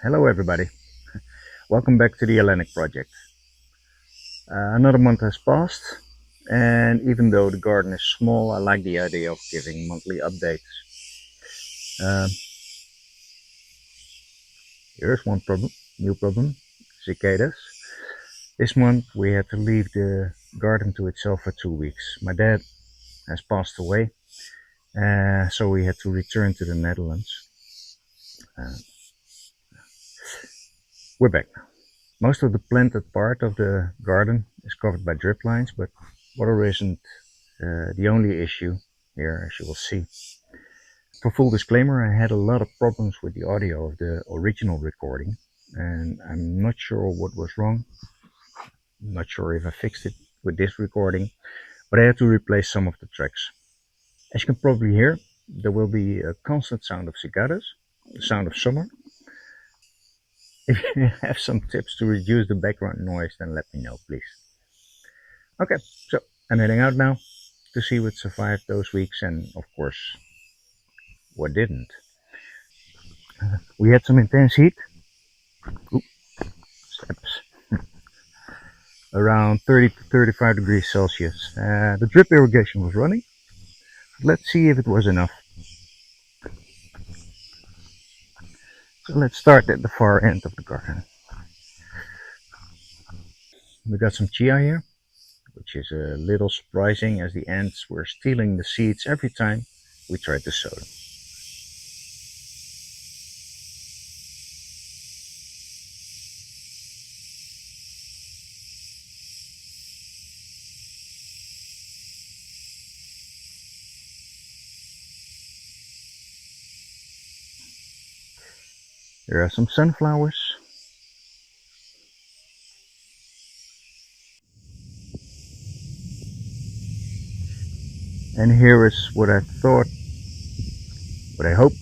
Hello everybody, welcome back to the Hellenic project. Another month has passed, and even though the garden is small, I like the idea of giving monthly updates. Here's one new problem, cicadas. This month we had to leave the garden to itself for 2 weeks. My dad has passed away, so we had to return to the Netherlands. We're back now. Most of the planted part of the garden is covered by drip lines, but water isn't the only issue here, as you will see. For full disclaimer, I had a lot of problems with the audio of the original recording, and I'm not sure what was wrong. I'm not sure if I fixed it with this recording, but I had to replace some of the tracks. As you can probably hear, there will be a constant sound of cicadas, the sound of summer. If you have some tips to reduce the background noise, then let me know, please. Okay, so I'm heading out now to see what survived those weeks and, of course, what didn't. We had some intense heat. Steps. Around 30 to 35 degrees Celsius. The drip irrigation was running. Let's see if it was enough. So let's start at the far end of the garden. We got some chia here, which is a little surprising as the ants were stealing the seeds every time we tried to sow them. There are some sunflowers. And here is what I hope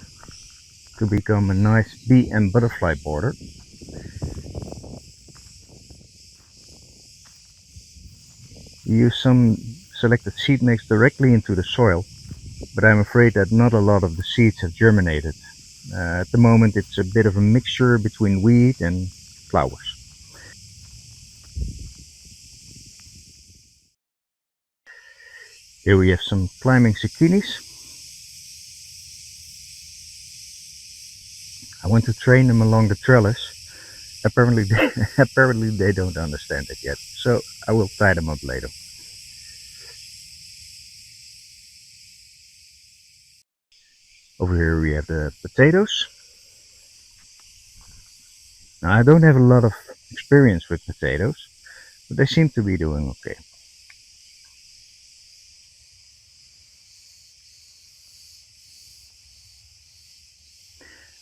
to become a nice bee and butterfly border. You use some selected seed mix directly into the soil, but I'm afraid that not a lot of the seeds have germinated. At the moment it's a bit of a mixture between wheat and flowers. Here we have some climbing zucchinis. I want to train them along the trellis. Apparently they don't understand it yet, so I will tie them up later. Over here we have the potatoes. Now I don't have a lot of experience with potatoes, but they seem to be doing okay.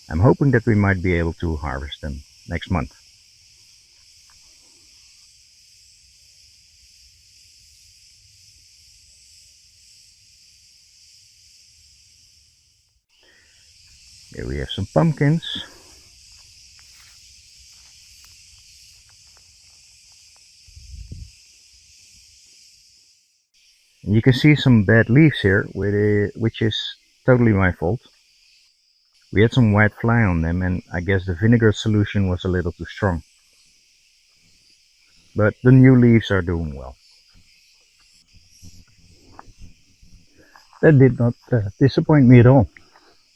I'm hoping that we might be able to harvest them next month. Here we have some pumpkins. And you can see some bad leaves here, which is totally my fault. We had some white fly on them, and I guess the vinegar solution was a little too strong. But the new leaves are doing well. That did not disappoint me at all.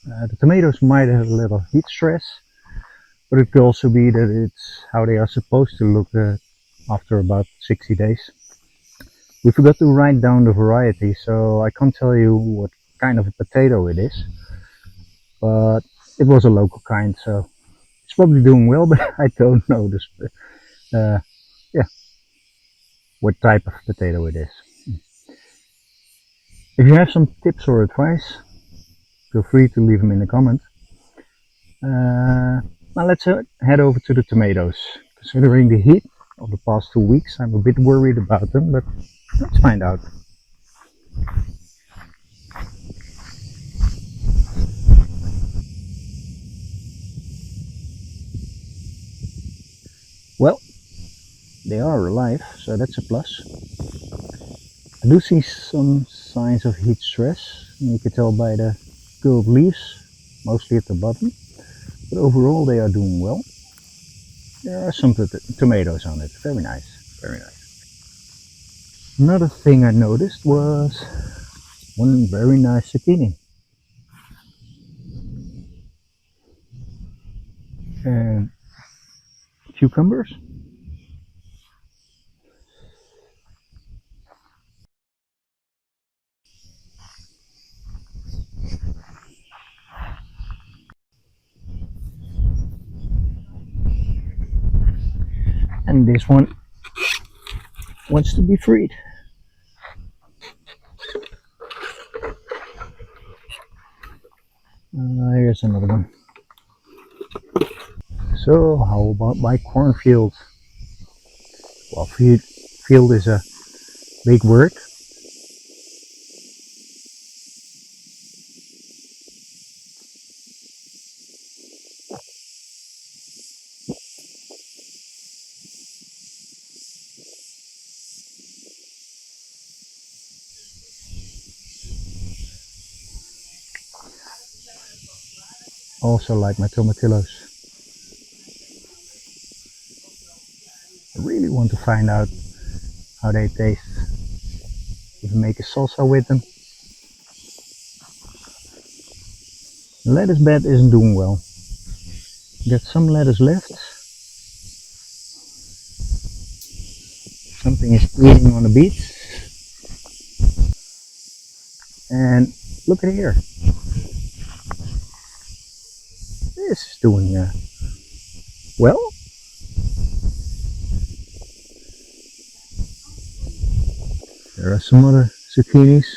The tomatoes might have a little heat stress, but it could also be that it's how they are supposed to look after about 60 days. We forgot to write down the variety, so I can't tell you what kind of a potato it is, but it was a local kind, so it's probably doing well, but I don't know what type of potato it is. If you have some tips or advice, feel free to leave them in the comments. Now let's head over to the tomatoes. Considering the heat of the past 2 weeks, I'm a bit worried about them, but let's find out. Well, they are alive, so that's a plus. I do see some signs of heat stress, and you can tell by the curled leaves, mostly at the bottom, but overall they are doing well. There are some tomatoes on it. Very nice, very nice. Another thing I noticed was one very nice zucchini. And cucumbers. And this one wants to be freed. Here's another one. So how about my cornfield? Well, field is a big word. Also like my tomatillos. I really want to find out how they taste. Even make a salsa with them. The lettuce bed isn't doing well. Got some lettuce left. Something is eating on the beets. And look at here. This is doing well. There are some other zucchinis.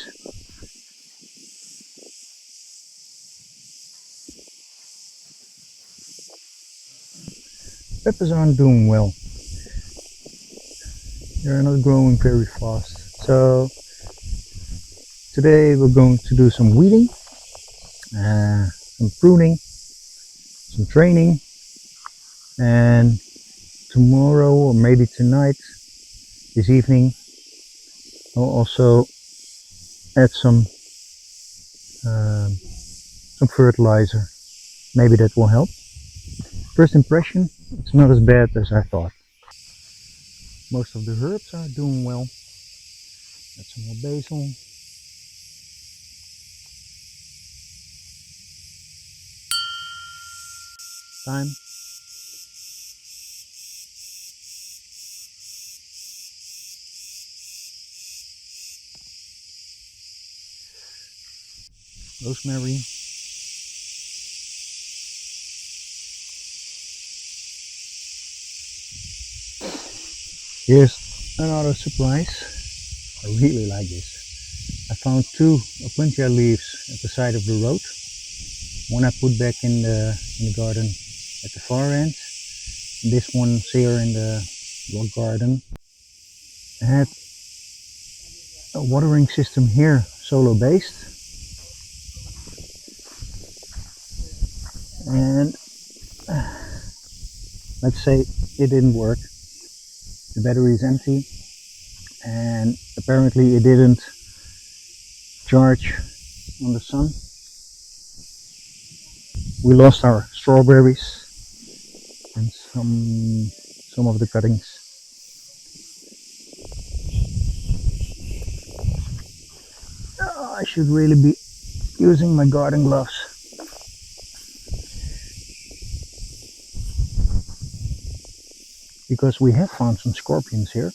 Peppers aren't doing well. They're not growing very fast. So today we're going to do some weeding, some pruning, some training, and tomorrow or maybe tonight, this evening, I'll also add some fertilizer. Maybe that will help. First impression, it's not as bad as I thought. Most of the herbs are doing well. Add some more basil. Thyme. Rosemary. Here's another surprise. I really like this. I found two Opuntia leaves at the side of the road. One I put back in the garden at the far end. And this one's here in the log garden. I had a watering system here, solo based. And let's say it didn't work. The battery is empty, and apparently it didn't charge on the sun. We lost our strawberries and some of the cuttings. I should really be using my garden gloves. Because we have found some scorpions here.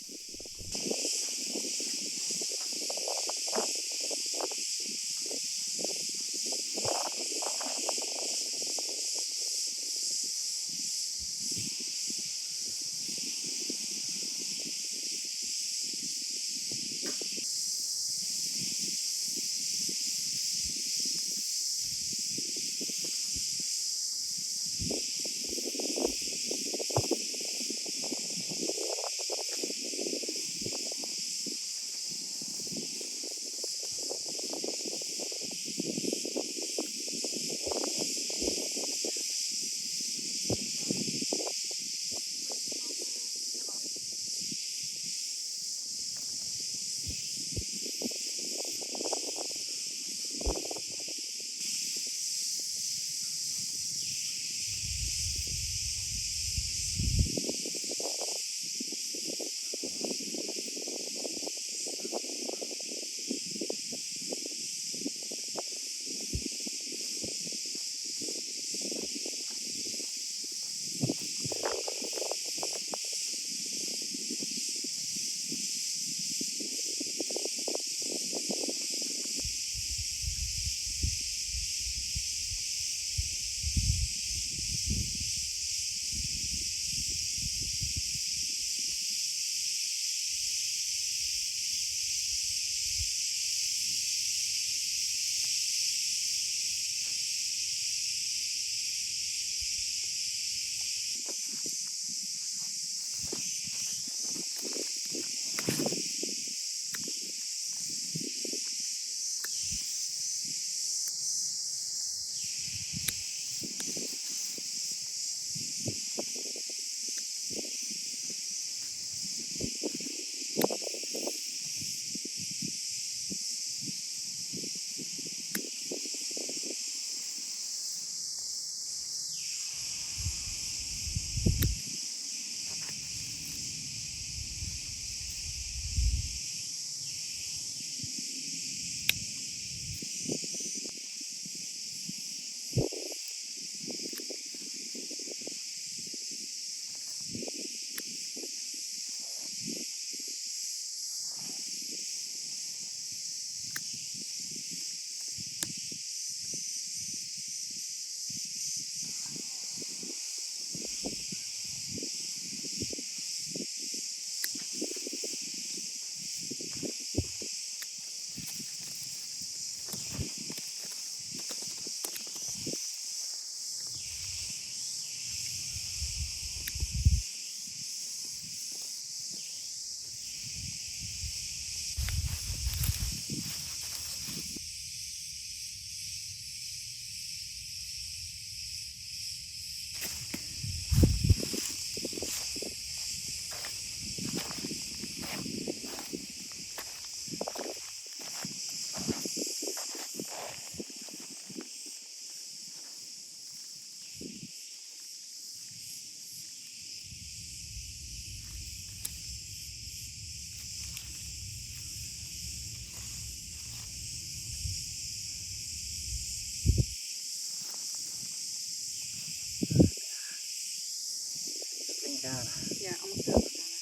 Ja, allemaal springkanen.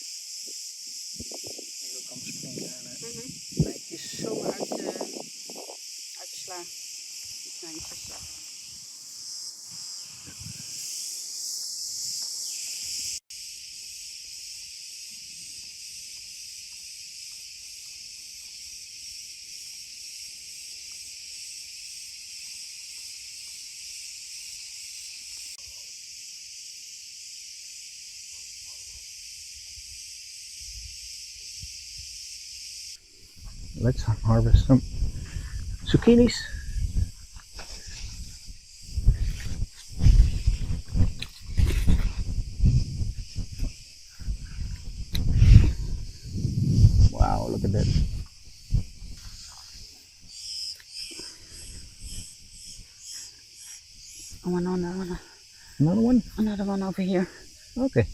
Hier ook allemaal springkanen. Netjes zomaar uit de sla. Die kleintjes. Let's harvest some zucchinis. Wow, look at that. Oh, another Another one? Another one over here. Okay,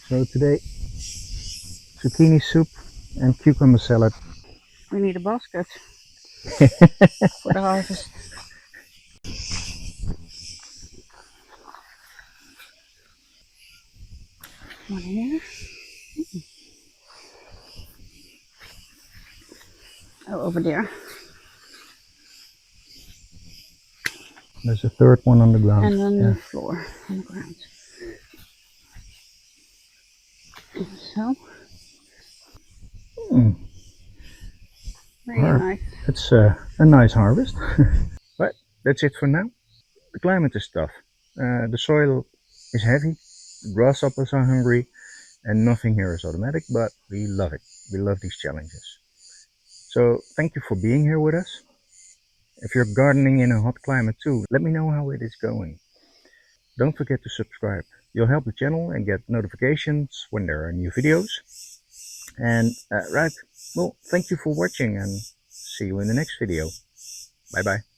so today zucchini soup and cucumber salad. We need a basket for the harvest. One here. Oh, over there. There's a third one on the ground. And on the floor, on the ground. So. Very nice. It's a nice harvest. But that's it for now. The climate is tough. The soil is heavy. The grasshoppers are hungry. And nothing here is automatic, but we love it. We love these challenges. So thank you for being here with us. If you're gardening in a hot climate too, let me know how it is going. Don't forget to subscribe. You'll help the channel and get notifications when there are new videos. And right, well, thank you for watching and see you in the next video. Bye bye.